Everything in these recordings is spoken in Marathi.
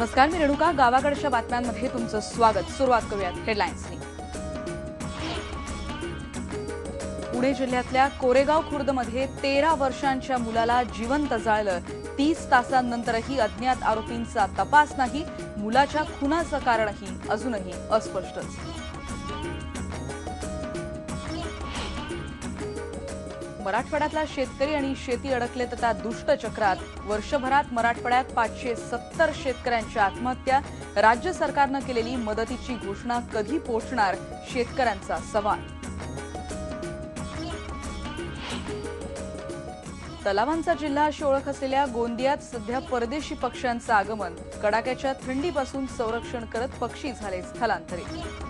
नमस्कार, मी रेणुका. गावाकडच्या बातम्यांमध्ये तुमचं स्वागत. सुरुवात करूयात हेडलाईन्सनी. पुणे जिल्ह्यातल्या कोरेगाव खुर्दमध्ये 13 वर्षांच्या मुलाला जिवंत जाळलं. 30 तासांनंतरही अज्ञात आरोपींचा तपास नाही. मुलाच्या खुनाचं कारणही अजूनही अस्पष्टच. मराठवाड्यातला शेतकरी आणि शेती अडकलेत त्या दुष्ट चक्रात. वर्षभरात मराठवाड्यात 570 शेतकऱ्यांच्या आत्महत्या. राज्य सरकारनं केलेली मदतीची घोषणा कधी पोहोचणार, शेतकऱ्यांचा सवाल. तलावांचा जिल्हा अशी ओळख असलेल्या गोंदियात सध्या परदेशी पक्ष्यांचं आगमन. कडाक्याच्या थंडीपासून संरक्षण करत पक्षी झाले स्थलांतरित.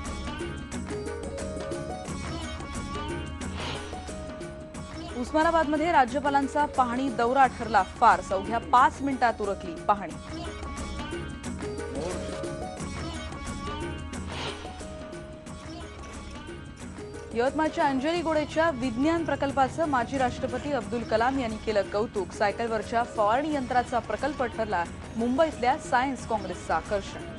उस्मानाबादमध्ये राज्यपालांचा पाहणी दौरा ठरला फार्स. अवघ्या 5 मिनिटात उरकली पाहणी. यवतमाळच्या अंजली गोडेच्या विज्ञान प्रकल्पाचं माजी राष्ट्रपती अब्दुल कलाम यांनी केलं कौतुक. सायकलवरच्या फवारणी यंत्राचा प्रकल्प ठरला मुंबईतल्या सायन्स काँग्रेसचं आकर्षण.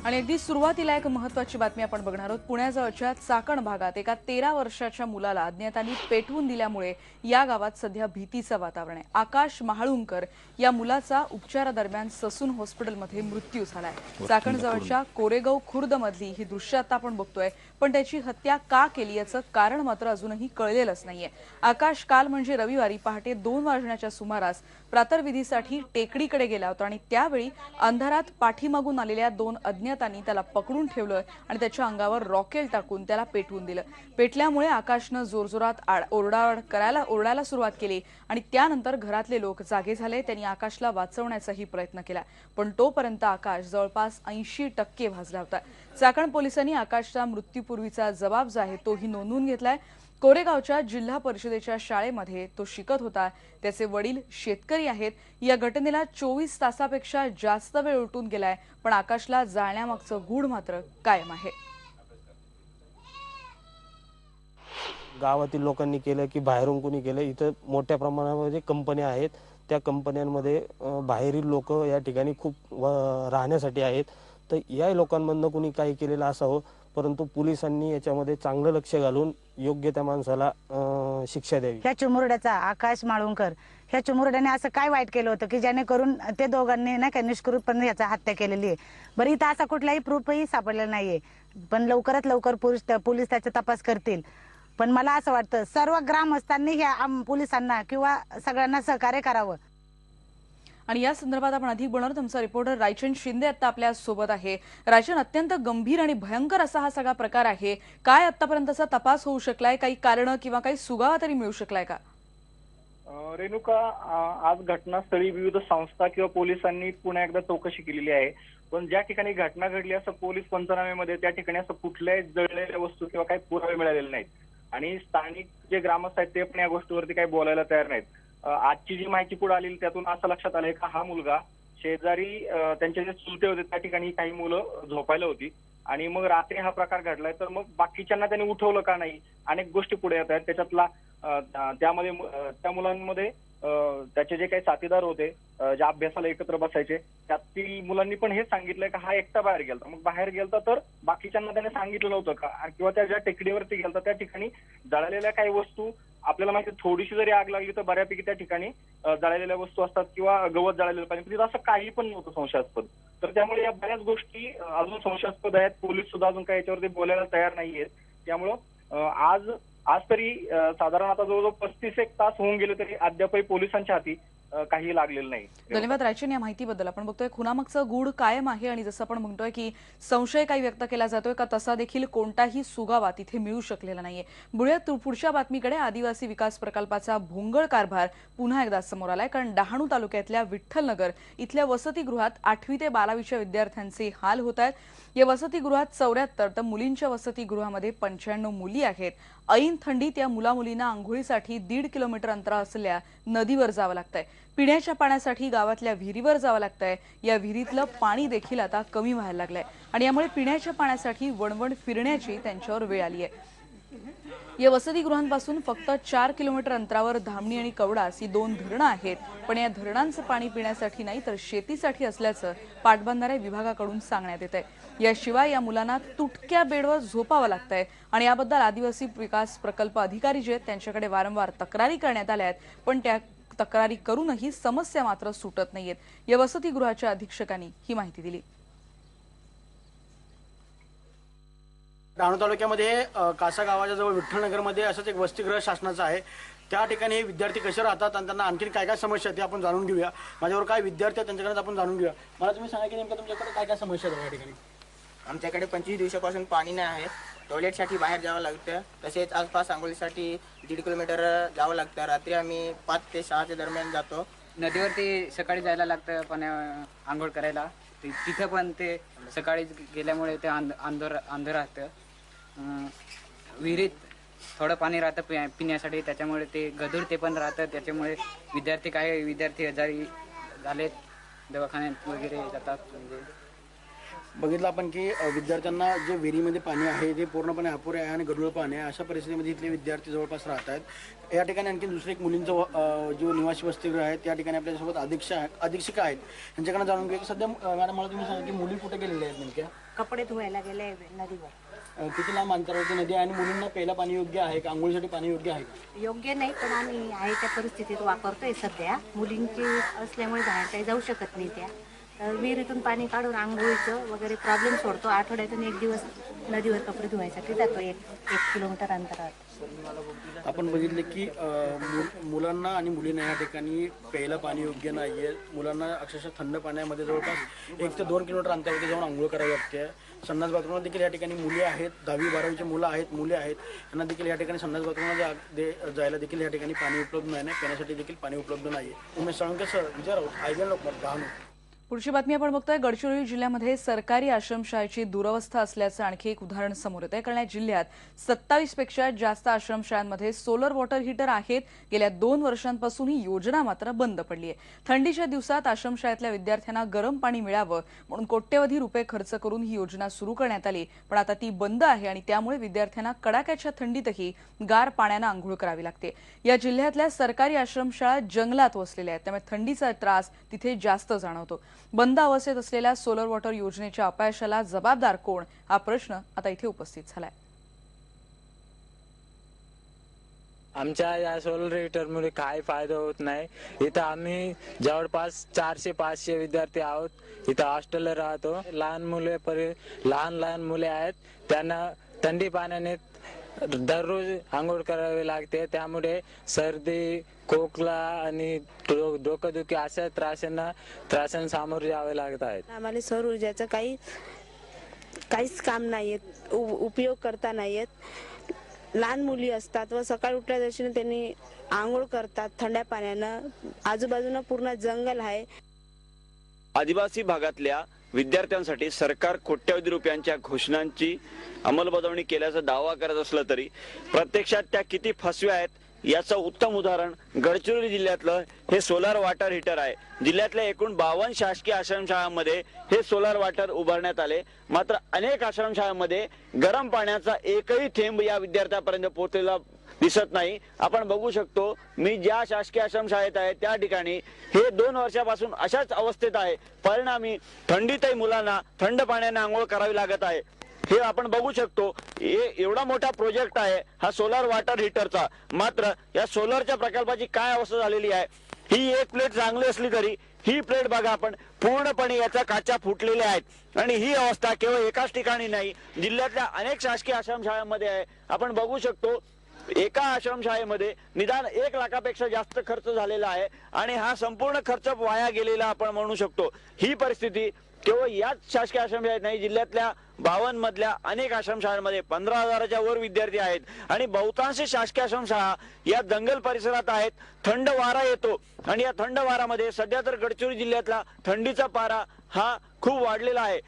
आणि अगदी सुरुवातीला एक महत्त्वाची बातमी आपण बघणार आहोत. पुण्याजवळच्या चाकण भागात एका 13 वर्षाच्या मुलाला अज्ञातांनी पेटवून दिल्यामुळे या गावात सध्या भीतीचं वातावरण आहे. आकाश महाळुंकर या मुलाचा उपचारादरम्यान ससून हॉस्पिटलमध्ये मृत्यू झालाय. चाकणजवळच्या कोरेगाव खुर्दमधली ही दृश्य आता आपण बघतोय, पण त्याची हत्या का केली याचं कारण मात्र अजूनही कळलेलंच नाहीये. आकाश काल म्हणजे रविवारी पहाटे 2 वाजण्याच्या सुमारास प्रातर्विधीसाठी टेकडीकडे गेला होता आणि त्यावेळी अंधारात पाठीमागून आलेल्या 2 अज्ञातांनी त्याला पकडून ठेवलं आणि त्याच्या अंगावर रॉकेल टाकून त्याला पेटवून दिलं. पेटल्यामुळे आकाशनं जोरजोरात ओरडायला सुरुवात केली आणि त्यानंतर घरातले लोक जागे झाले. त्यांनी आकाशला वाचवण्याचाही प्रयत्न केला, पण तोपर्यंत आकाश जवळपास 80% भाजला होता. चाकण पोलिसांनी आकाशचा मृत्यूपूर्वीचा जबाब जो आहे तोही नोंदवून घेतलाय. कोरेगावच्या जिल्हा परिषदेच्या शाळेमध्ये तो शिकत होता. त्याचे वडील शेतकरी आहेत. या घटनेला 24 तासापेक्षा जास्त वेळ उलटून गेलाय, पण आकाशला जाळण्यामागचं गूढ मात्र कायम आहे. गावातील लोकांनी केलं की बाहेरून कोणी केलं. इथं मोठ्या प्रमाणामध्ये कंपन्या आहेत. त्या कंपन्यांमध्ये बाहेरील लोक या ठिकाणी खूप राहण्यासाठी आहेत. तर या लोकांमधनं कोणी काही केलेलं असावं, परंतु पोलिसांनी याच्यामध्ये चांगलं लक्ष घालून योग्य त्या माणसाला शिक्षा द्यावी. ह्या चिमुरड्याचा आकाश माळुंकर ह्या चिमुरड्याने असं काय वाईट केलं होतं की जेणेकरून ते दोघांनी नाही का निष्कृतपणे याचा हत्या केलेली आहे. बरं, इथं असा कुठलाही प्रूफही सापडलेला नाहीये, पण लवकरात लवकर पोलीस त्याचा तपास करतील. पण मला असं वाटतं सर्व ग्रामस्थांनी ह्या पोलिसांना किंवा सगळ्यांना सहकार्य करावं. आणि या संदर्भात आपण अधिक बोलणार. तुमचा रिपोर्टर रायचंद शिंदे आता आपल्या सोबत आहे. रायचंद, अत्यंत गंभीर आणि भयंकर असा हा सगळा प्रकार आहे. काय आतापर्यंतचा तपास होऊ शकलाय? काही कारण किंवा काही सुगावा तरी मिळू शकलाय का? रेणुका, आज घटनास्थळी विविध संस्था किंवा पोलिसांनी पुन्हा एकदा चौकशी केलेली आहे. पण ज्या ठिकाणी घटना घडली असं पोलीस पंचनाम्यामध्ये त्या ठिकाणी असं कुठल्याही जळलेल्या वस्तू किंवा काही पुरावे मिळालेले नाहीत. आणि स्थानिक जे ग्रामस्थ आहेत ते पण या गोष्टीवरती काही बोलायला तयार नाहीत. आजची जी माहिती पुढे आली त्यातून असं लक्षात आलंय का हा मुलगा शेजारी त्यांचे जे चुलते होते त्या ठिकाणी काही मुलं झोपायला होती आणि मग रात्री हा प्रकार घडलाय. तर मग बाकीच्यांना त्यांनी उठवलं का नाही, अनेक गोष्टी पुढे येत आहेत. त्याच्यातला त्यामध्ये त्या मुलांमध्ये त्याचे जे काही साथीदार होते ज्या अभ्यासाला एकत्र बसायचे त्यातील मुलांनी पण हे सांगितलंय का हा एकटा बाहेर गेलता. मग बाहेर गेलता तर बाकीच्यांना त्याने सांगितलं नव्हतं का, किंवा त्या ज्या टेकडीवरती गेलता त्या ठिकाणी जळलेल्या काही वस्तू आपल्याला माहिती, थोडीशी जरी आग लागली तर बऱ्यापैकी त्या ठिकाणी जळलेल्या वस्तू असतात किंवा गवत जळलेलं पाहिजे. तिथं असं काही पण नव्हतं संशयास्पद. तर त्यामुळे या बऱ्याच गोष्टी अजून संशयास्पद आहेत. पोलीस सुद्धा अजून काही याच्यावरती बोलायला तयार नाहीयेत. त्यामुळं आज तरी साधारण आता जवळजवळ 35 तास होऊन गेले तरी अद्यापही पोलिसांच्या हाती काही लागलेलं नाही. धन्यवाद रायचंद या माहितीबद्दल. आपण बघतोय खुनामागचं गूढ कायम आहे आणि जसं आपण म्हणतोय की संशय काही व्यक्त केला जातोय का, तसा देखील कोणताही सुगावा तिथे मिळू शकलेला नाहीये. बुळ्यात पुढच्या बातमीकडे. आदिवासी विकास प्रकल्पाचा भोंगळ कारभार पुन्हा एकदा समोर आलाय. कारण डहाणू तालुक्यातल्या विठ्ठलनगर इथल्या वसतिगृहात 8वी ते 12वीच्या विद्यार्थ्यांचे हाल होत आहेत. या वसतिगृहात 74 तर मुलींच्या वसतिगृहामध्ये 95 मुली आहेत. ऐन थंडीत या मुलामुलींना आंघोळीसाठी 1.5 किलोमीटर अंतर असलेल्या नदीवर जावं लागतंय. पिण्याच्या पाण्यासाठी गावातल्या विहिरीवर जावं लागतंय. या विहिरीतलं पाणी देखील आता कमी व्हायला लागलंय आणि यामुळे पिण्याच्या पाण्यासाठी वणवण फिरण्याची त्यांच्यावर वेळ आली आहे. या वसतिगृहांपासून फक्त 4 किलोमीटर अंतरावर धामणी आणि कवडास ही 2 धरणं आहेत, पण या धरणांचं पाणी पिण्यासाठी नाही तर शेतीसाठी असल्याचं पाटबंधारे विभागाकडून सांगण्यात येत आहे। याशिवाय या मुलांना तुटक्या बेडवर झोपावं लागतंय आणि याबद्दल आदिवासी विकास प्रकल्प अधिकारी जे आहेत त्यांच्याकडे वारंवार तक्रारी करण्यात आल्या आहेत, पण त्या तक्रारी करूनही समस्या मात्र सुटत नाहीयेत। या वसतिगृहाच्या अधीक्षकांनी ही माहिती दिली। डहाणू तालुक्यामध्ये कासा गावाच्या जवळ विठ्ठलनगरमध्ये असंच एक वसतिगृह शासनाचं आहे। त्या ठिकाणी हे विद्यार्थी कसे राहतात आणि त्यांना आणखी काय काय समस्या आहेत ते आपण जाणून घेऊया। माझ्यावर काय विद्यार्थी आहेत त्यांच्याकडे आपण जाणून घेऊया। मला तुम्ही सांगा की नेमकं तुमच्याकडे काय काय समस्या आहेत या ठिकाणी? आमच्याकडे 25 दिवसापासून पाणी नाही आहे। टॉयलेटसाठी बाहेर जावं लागतं, तसेच आसपास आंघोळीसाठी 1.5 किलोमीटर जावं लागतं। रात्री आम्ही 5 ते 6च्या दरम्यान जातो। नदीवरती सकाळी जायला लागतं पण आंघोळ करायला, तिथं पण ते सकाळी गेल्यामुळे ते अंधर राहतं। विहिरीत थोडं पाणी राहतं पिण्यासाठी, त्याच्यामुळे ते गढूळ ते पण राहतं, त्याच्यामुळे काही विद्यार्थी आजारी झालेत, दवाखान्यात वगैरे जातात। म्हणजे बघितलं आपण की विद्यार्थ्यांना जे विहिरीमध्ये पाणी आहे ते पूर्णपणे अपुरे आहे आणि गढूळ पाणी आहे। अशा परिस्थितीमध्ये इथले विद्यार्थी जवळपास राहत आहेत। या ठिकाणी आणखी दुसरे एक मुलींचं जो निवासी वसतिगृह आहे त्या ठिकाणी आपल्यासोबत अधीक्षिका आहेत, त्यांच्याकडे जाणून घेऊया की सध्या मॅडम मला तुम्ही सांगा की मुली कुठे गेलेल्या आहेत नेमक्या? कपडे धुवायला गेले नदीवर। किती लांब अंतरावरती नदी आहे आणि मुलींना प्यायला पाणी योग्य आहे का, आंघोळीसाठी पाणी योग्य आहे का? योग्य नाही, पण आम्ही आहे त्या परिस्थितीत वापरतोय सध्या। मुलींची असल्यामुळे बाहेर काही जाऊ शकत नाही त्या, विहिरीतून पाणी काढून आंघोळीचं वगैरे प्रॉब्लेम सोडतो। आठवड्यातून 1 दिवस नदीवर कपडे धुवायसाठी जातो, 1 किलोमीटर अंतरावर। आपण बघितले की मुलांना आणि मुलींना या ठिकाणी प्यायला पाणी योग्य नाही आहे। मुलांना अक्षरशः थंड पाण्यामध्ये जवळपास 1 ते 2 किलोमीटर अंतरावरती जाऊन आंघोळ करावी लागते। संडास बाथरूमला देखील या ठिकाणी मुली आहेत, 10वी 12वीची मुलं आहेत, मुले आहेत, यांना देखील या ठिकाणी संडास बाथरूमला जायला देखील या ठिकाणी पाणी उपलब्ध नाही, पिण्यासाठी देखील पाणी उपलब्ध नाही आहे। उमेश साळुंके सर, विजय राऊत, आयबीएन लोकमत, डहाणू। पुढची बातमी आपण बघतोय। गडचिरोली जिल्ह्यामध्ये सरकारी आश्रमशाळेची दुरवस्था असल्याचं आणखी एक उदाहरण समोर येतंय, कारण या जिल्ह्यात 27 पेक्षा जास्त आश्रमशाळांमध्ये सोलर वॉटर हीटर आहेत। गेल्या 2 वर्षांपासून ही योजना मात्र बंद पडली आहे। थंडीच्या दिवसात आश्रमशाळेतल्या विद्यार्थ्यांना गरम पाणी मिळावं म्हणून कोट्यवधी रुपये खर्च करून ही योजना सुरू करण्यात आली, पण आता ती बंद आहे आणि त्यामुळे विद्यार्थ्यांना कडाक्याच्या थंडीतही गार पाण्यानं आंघोळ करावी लागते। या जिल्ह्यातल्या सरकारी आश्रमशाळा जंगलात वसलेल्या आहेत, त्यामुळे थंडीचा त्रास तिथे जास्त जाणवतो। बंद अवस्थेत असलेल्या सोलर वॉटर योजनेच्या अपयशाला जबाबदार कोण, हा प्रश्न आता इथे उपस्थित झालाय। आमच्या या सोलर हीटरमुळे काही फायदा होत नाही। इथं आम्ही जवळपास 400-500 विद्यार्थी आहोत। इथं हॉस्टेलला राहतो। लहान मुले आहेत, त्यांना थंडी पाण्याने दररोज आंघोळ करावी लागते, त्यामुळे सर्दी, खोकला आणि डोकंदुखी अशा त्रासांना सामोरे जावे लागत आहेत। आम्हाला सौर ऊर्जाचं काहीच काम नाहीयेत, उपयोग करता नाहीयेत। लहान मुली असतात व सकाळी उठल्या दिवशी त्यांनी आंघोळ करतात थंड्या पाण्यानं। आजूबाजूला पूर्ण जंगल आहे। आदिवासी भागातल्या विद्यार्थ्यांसाठी सरकार कोट्यवधी रुपयांच्या घोषणांची अंमलबजावणी केल्याचा दावा करत असलं तरी प्रत्यक्षात त्या किती फसव्या आहेत याचं उत्तम उदाहरण गडचिरोली जिल्ह्यातलं हे सोलार वॉटर हीटर आहे। जिल्ह्यातल्या एकूण 52 शासकीय आश्रमशाळांमध्ये हे सोलार वॉटर उभारण्यात आले, मात्र अनेक आश्रमशाळांमध्ये गरम पाण्याचा एकही थेंब या विद्यार्थ्यापर्यंत पोहोचलेला दिसत नाही। आपण बघू शकतो, मी ज्या शासकीय आश्रमशाळेत आहे त्या ठिकाणी हे 2 वर्षापासून अशाच अवस्थेत आहे। परिणामी थंडीतही मुलांना थंड पाण्याने आंघोळ करावी लागत आहे। हे आपण बघू शकतो, एवढा मोठा प्रोजेक्ट आहे हा सोलार वॉटर हीटरचा, मात्र या सोलरच्या प्रकल्पाची काय अवस्था झालेली आहे। ही एक प्लेट चांगली असली तरी ही प्लेट बघा आपण पूर्णपणे याच्या काचा फुटलेल्या आहेत आणि ही अवस्था केवळ एकाच ठिकाणी नाही, जिल्ह्यातल्या अनेक शासकीय आश्रमशाळांमध्ये आहे। आपण बघू शकतो, एका आश्रमशाळेमध्ये निदान 1 लाखापेक्षा जास्त खर्च झालेला आहे आणि हा संपूर्ण खर्च वाया गेलेला आपण म्हणू शकतो। ही परिस्थिती केवळ याच शासकीय आश्रमशाळेत नाही, जिल्ह्यातल्या 52 मधल्या अनेक आश्रमशाळांमध्ये 15,000च्या वर विद्यार्थी आहेत आणि बहुतांश शासकीय आश्रमशाळा या जंगल परिसरात आहेत। थंड वारा येतो आणि या थंड वारामध्ये सध्या तर गडचिरोली जिल्ह्यातला थंडीचा पारा हा खूप वाढलेला आहे।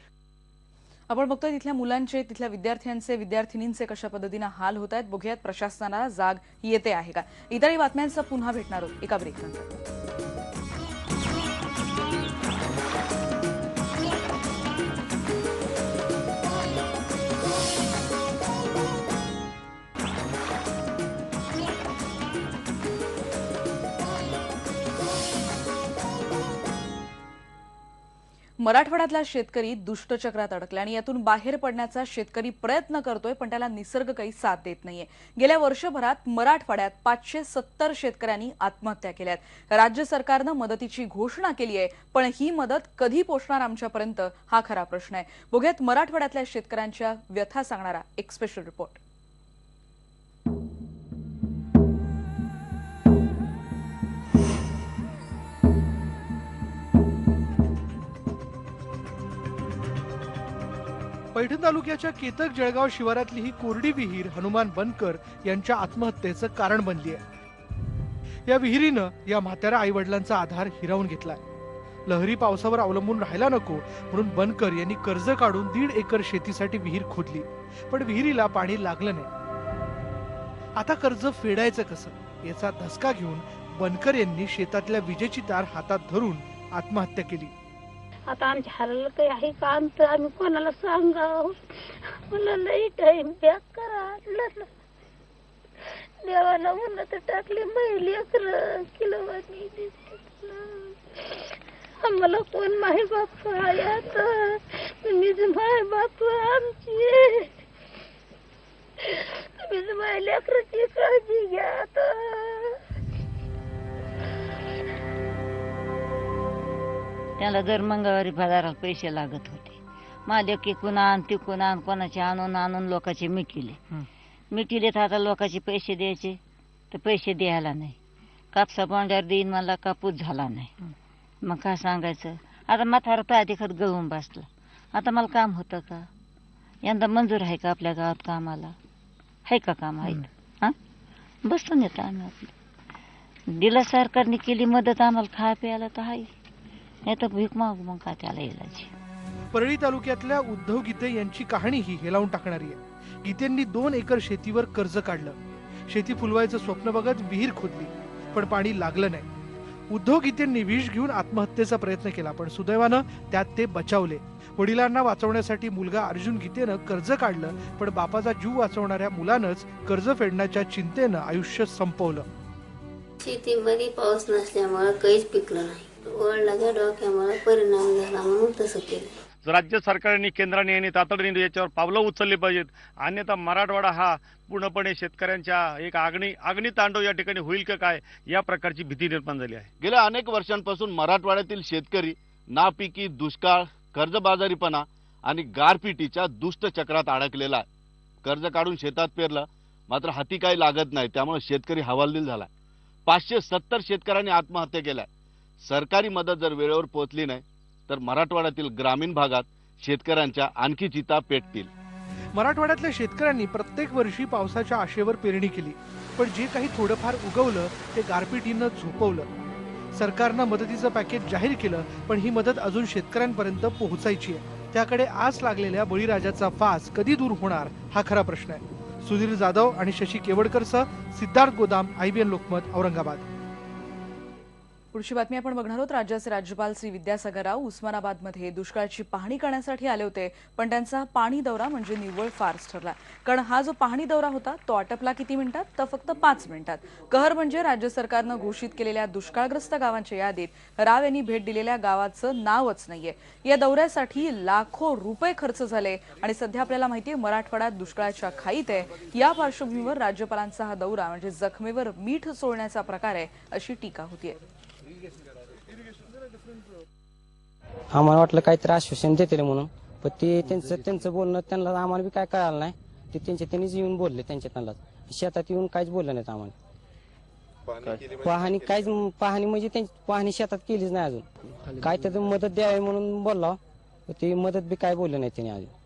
आपण बघतोय तिथल्या मुलांचे, तिथल्या विद्यार्थ्यांचे, विद्यार्थिनींचे कशा पद्धतीने हाल होत आहेत। बघूयात प्रशासनाला जाग येते आहे का। इतरही बातम्यांचा पुन्हा भेटणार आहोत एका ब्रेक नंतर। मराठवाड्यातला शेतकरी दुष्टचक्रात अडकला आणि यातून बाहेर पडण्याचा शेतकरी प्रयत्न करतोय, पण त्याला निसर्ग काही साथ देत नाहीये. गेल्या वर्षभरात मराठवाड्यात 570 शेतकऱ्यांनी आत्महत्या केल्यात. राज्य सरकारनं मदतीची घोषणा केली आहे, पण ही मदत कधी पोहोचणार आमच्यापर्यंत हा खरा प्रश्न आहे. बघूयात मराठवाड्यातल्या शेतकऱ्यांच्या व्यथा सांगणारा एक स्पेशल रिपोर्ट. पैठण तालुक्याच्या केतक जळगाव शिवारातली ही कोरडी विहीर हनुमान बनकर यांच्या आत्महत्येचं कारण बनली आहे. या विहिरीनं या म्हाताऱ्या आई वडिलांचा आधार हिरावून घेतलाय. लहरी पावसावर अवलंबून राहायला नको म्हणून बनकर यांनी कर्ज काढून 1.5 एकर शेतीसाठी विहीर खोदली, पण विहिरीला पाणी लागलं नाही. आता कर्ज फेडायचं कसं याचा धसका घेऊन बनकर यांनी शेतातल्या विजेची तार हातात धरून आत्महत्या केली. आता आमच्या हाराला काही आहे का तर आम्ही कोणाला सांगाव. मला लई टाइम बॅक करा. देवाला म्हणलं तर टाकले महिली किलोवानी आम्हाला कोण माही बाप आहे. आता तुम्हीच माय बाप आमची, तुम्हीच माय लेकराची काळजी घ्या. आता त्याला दर मंगळवारी बाजारात पैसे लागत होते. माझ्या किकून आण तिकून आण कोणाचे आणून आणून लोकांचे मिटिले तर आता लोकांचे पैसे द्यायचे तर पैसे द्यायला नाही. कापसा बोंड्यावर देईन मला कापूस झाला नाही. मग काय सांगायचं. आता म्हातारा पाय देखत गळून बसला. आता मला काम होतं का. यंदा मंजूर आहे का आपल्या गावात कामाला आहे का काम आहे. हा बसून येतं आम्ही आपलं. दिलं सरकारने केली मदत आम्हाला खाय प्यायला तर आहे, नाही तर भीक मागू मग काय त्याला इलाज. परळी तालुक्यातल्या उद्धव गीते यांची कहाणी ही हेलावून टाकणारी आहे. गीतेंनी 2 एकर शेतीवर कर्ज काढलं. शेती फुलवायचं स्वप्न बघत विहीर खोदली, पण पाणी लागलं नाही. उद्धव गीतेंनी विष घेऊन आत्महत्येचा प्रयत्न केला, पण सुदैवानं त्यात ते बचावले. वडिलांना वाचवण्यासाठी मुलगा अर्जुन गीतेनं कर्ज काढलं, पण बापाचा जीव वाचवणाऱ्या मुलानंच कर्ज फेडण्याच्या चिंतेनं आयुष्य संपवलं. शेतीमध्ये पाऊस नसल्यामुळे काहीच पिकलं नाही. वडिलांच्या डोक्यामुळे परिणाम झाला म्हणून तसं केलं. राज्य सरकारने केंद्राने आणि तातडीने याच्यावर पावलं उचलली पाहिजेत. अन्यथा मराठवाडा हा पूर्णपणे शेतकऱ्यांच्या एक अग्नी तांडव या ठिकाणी होईल का काय या प्रकारची भीती निर्माण झाली आहे. गेल्या अनेक वर्षांपासून मराठवाड्यातील शेतकरी नापिकी, दुष्काळ, कर्जबाजारीपणा आणि गारपिटीच्या दुष्ट चक्रात अडकलेला आहे. कर्ज काढून शेतात पेरलं मात्र हाती काही लागत नाही, त्यामुळे शेतकरी हवालदिल झालाय. 570 शेतकऱ्यांनी आत्महत्या केल्या. सरकारी मदत जर वेळेवर पोहोचली नाही तर मराठवाड्यातील ग्रामीण भागात शेतकऱ्यांच्या आणखी चिता पेटतील. मराठवाड्यातल्या शेतकऱ्यांनी प्रत्येक वर्षी पावसाच्या आशेवर पेरणी केली, पण जे काही थोडंफार उगवलं ते गारपिटीनं झोपवलं. सरकारनं मदतीचं पॅकेज जाहीर केलं, पण ही मदत अजून शेतकऱ्यांपर्यंत पोहोचायची आहे. त्याकडे आस लागलेल्या बळीराजाचा फास कधी दूर होणार हा खरा प्रश्न आहे. सुधीर जाधव आणि शशी केवडकरसह सिद्धार्थ गोदाम, IBN लोकमत, औरंगाबाद. पुढची बातमी आपण बघणार आहोत. राज्याचे राज्यपाल श्री विद्यासागर राव उस्मानाबादमध्ये दुष्काळाची पाहणी करण्यासाठी आले होते, पण त्यांचा पाणी दौरा म्हणजे निव्वळ फार्स ठरला. कारण हा जो पाहणी दौरा होता तो आटपला किती मिनिटात तर फक्त 5 मिनिटात. कहर म्हणजे राज्य सरकारनं घोषित केलेल्या दुष्काळग्रस्त गावांच्या यादीत राव यांनी भेट दिलेल्या गावाचं नावच नाहीये. या दौऱ्यासाठी लाखो रुपये खर्च झाले आणि सध्या आपल्याला माहितीये मराठवाड्यात दुष्काळाच्या खाईत आहे. या पार्श्वभूमीवर राज्यपालांचा हा दौरा म्हणजे जखमेवर मीठ चोळण्याचा प्रकार आहे अशी टीका होतीये. आम्हाला वाटलं काहीतरी आश्वासन देतील म्हणून, पण ते त्यांचं बोलणं त्यांना आम्हाला बी काय कळालं नाही. ते त्यांनीच येऊन बोलले त्यांना शेतात येऊन काहीच बोललं नाहीत आम्हाला. पाहणी म्हणजे त्यांची पाहणी शेतात केलीच नाही अजून. काय तर मदत द्यावी म्हणून बोलला, ते मदत बी काय बोललं नाही त्यांनी अजून.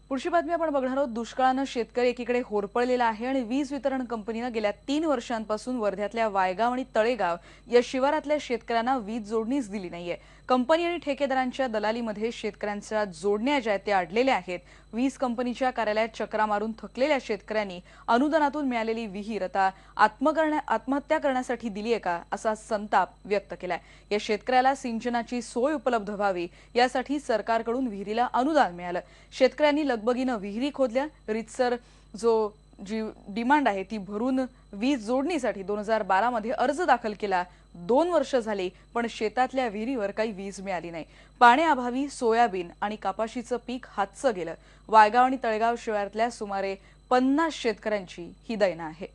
पुढची बातमी आपण बघणार आहोत. दुष्काळानं शेतकरी एकीकडे होरपळलेला आहे आणि वीज वितरण कंपनीनं गेल्या 3 वर्षांपासून वर्ध्यातल्या वायगाव आणि तळेगाव या शिवारातल्या शेतकऱ्यांना वीज जोडणीच दिली नाहीये. कंपनी आणि ठेकेदारांच्या दलालीमध्ये शेतकऱ्यांच्या जोडण्या ज्या त्या अडलेल्या आहेत. वीज कंपनीच्या कार्यालयात चक्रा मारून थकलेल्या शेतकऱ्यांनी अनुदानातून मिळालेली विहीर आता आत्महत्या करण्यासाठी दिली आहे का असा संताप व्यक्त केलाय. या शेतकऱ्याला सिंचनाची सोय उपलब्ध व्हावी यासाठी सरकारकडून विहिरीला अनुदान मिळालं. शेतकऱ्यांनी लगबगीनं विहिरी खोदल्या. रितसर जो जी डिमांड आहे ती भरून वीज जोडणीसाठी 2012 मध्ये अर्ज दाखल केला. 2 वर्ष झाली पण शेतातल्या विहिरीवर काही वीज मिळाली नाही. पाण्याअभावी सोयाबीन आणि कापाशीचं पीक हातचं गेलं. वायगाव आणि तळेगाव शिवारातल्या सुमारे 50 शेतकऱ्यांची ही दैना आहे.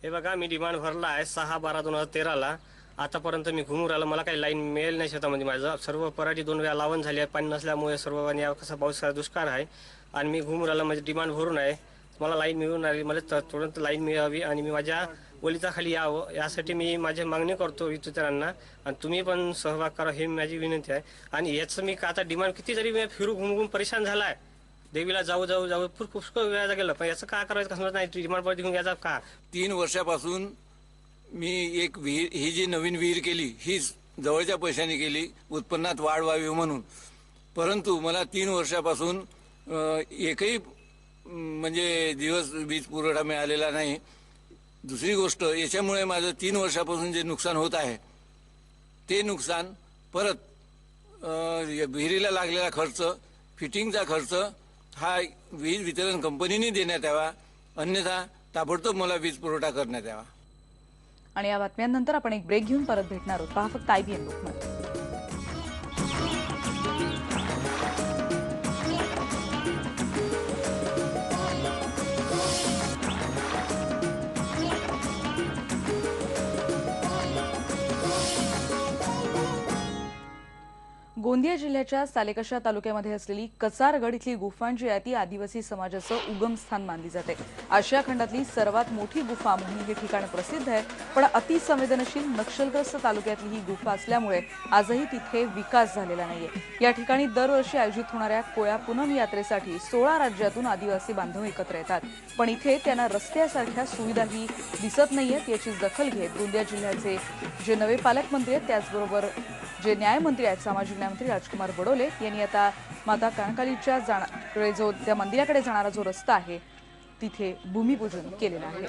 हे बघा, मी डिमांड भरला आहे 6/12/2013ला. आतापर्यंत मी घुमून राहिलो, मला काही लाईन मिळेल नाही शेतामध्ये. माझं सर्व पराठी 2 वेळा लावण झाली आहे. पाणी नसल्यामुळे सर्व पाणी कसा पावसाळा दुष्काळ आहे आणि मी घुमून राहिलो. माझी डिमांड भरून आहे, मला लाईन मिळून राहिली. मला तुरंत लाईन मिळावी आणि मी माझ्या ओलीचा खाली यावं यासाठी मी माझी मागणी करतो विद्युतरांना आणि तुम्ही पण सहभाग करा ही माझी विनंती आहे. आणि याचं मी आता डिमांड किती जरी मी फिरू घुमून परेशान झाला आहे. देवीला जाऊ पुष्कळ वेळा गेलं पण याचं काय करायचं समजत नाही. डिमांड पत्र घेऊन याचा का 3 वर्षापासून मी एक विहीर, ही जी नवीन विहीर केली हीच जवळच्या पैशाने केली उत्पन्नात वाढ व्हावी म्हणून. परंतु मला 3 वर्षापासून एकही म्हणजे दिवस वीज पुरवठा मिळालेला नाही. दुसरी गोष्ट, याच्यामुळे माझं 3 वर्षापासून जे नुकसान होत आहे ते नुकसान परत विहिरीला लागलेला खर्च, फिटिंगचा खर्च हा वीज वितरण कंपनीने देण्यात यावा, अन्यथा ताबडतोब मला वीज पुरवठा करण्यात यावा. आणि या बातम्यांनंतर आपण एक ब्रेक घेऊन परत भेटणार आहोत. पहा फक्त IBN लोकमत. गोंदिया जिल्ह्याच्या सालेकशा तालुक्यामध्ये असलेली कचारगड इथली गुफांची यादी आदिवासी समाजाचं उगमस्थान मानली जाते. आशिया खंडातली सर्वात मोठी गुफा म्हणून हे ठिकाण प्रसिद्ध आहे. पण अतिसंवेदनशील नक्षलग्रस्त तालुक्यातली ही गुफा असल्यामुळे आजही तिथे विकास झालेला नाहीये. या ठिकाणी दरवर्षी आयोजित होणाऱ्या कोया पूनम यात्रेसाठी 16 राज्यातून आदिवासी बांधव एकत्र येतात. पण इथे त्यांना रस्त्यासारख्या सुविधाही दिसत नाहीयेत. याची दखल घेत गोंदिया जिल्ह्याचे जे नवे पालकमंत्री आहेत त्याचबरोबर जे न्यायमंत्री आहेत सामाजिक न्यायमंत्री राजकुमार बडोले यांनी आता माता कणकालीच्या जो त्या मंदिराकडे जाणारा जो रस्ता आहे तिथे भूमिपूजन केलेलं आहे.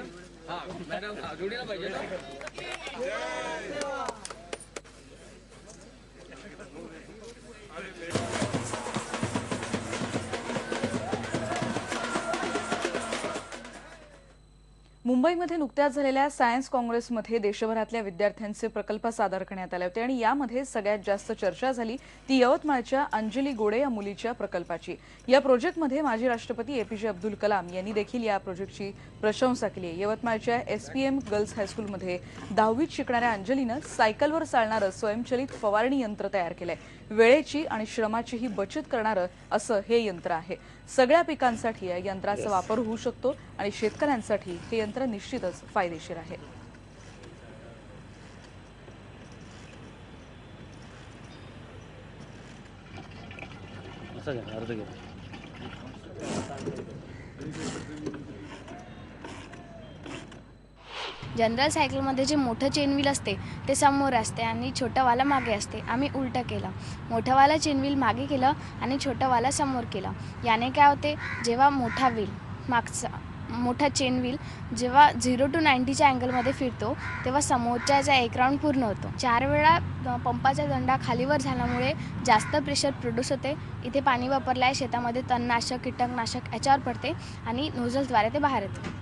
मुंबईमध्ये नुकत्याच झालेल्या सायन्स काँग्रेसमध्ये देशभरातल्या विद्यार्थ्यांचे प्रकल्प सादर करण्यात आले होते आणि यामध्ये सगळ्यात जास्त चर्चा झाली ती यवतमाळच्या अंजली गोडे या मुलीच्या प्रकल्पाची. या प्रोजेक्टमध्ये माजी राष्ट्रपती APJ अब्दुल कलाम यांनी देखील या प्रोजेक्टची प्रशंसा केली आहे. यवतमाळच्या SPM गर्ल्स हायस्कूलमध्ये 10वीत शिकणाऱ्या अंजलीनं सायकलवर चालणारं स्वयंचलित फवारणी यंत्र तयार केलंय. वेळेची आणि श्रमाचीही बचत करणारं असं हे यंत्र आहे. सगळ्या पिकांसाठी या यंत्राचा वापर होऊ शकतो आणि शेतकऱ्यांसाठी हे यंत्र निश्चितच फायदेशीर आहे. जनरल सायकलमध्ये जे मोठं चेनव्हील असते ते समोर असते आणि छोटंवाला मागे असते. आम्ही उलटं केलं, मोठंवाला चेनव्हील मागे केलं आणि छोटंवाला समोर केलं. याने काय होते, जेव्हा मोठा व्हील मागचा मोठा चेनव्हील जेव्हा 0 to 90च्या अँगलमध्ये फिरतो तेव्हा समोरच्याचा एक राऊंड पूर्ण होतो. 4 वेळा पंपाचा दंडा खालीवर झाल्यामुळे जास्त प्रेशर प्रोड्यूस होते. इथे पाणी वापरलं आहे शेतामध्ये तणनाशक कीटकनाशक याच्यावर पडते आणि नोझलद्वारे ते बाहेर येते.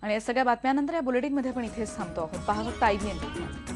आणि या सगळ्या बातम्यांनंतर या बुलेटिनमध्ये आपण इथेच थांबतो आहोत. पहा फक्त IBN.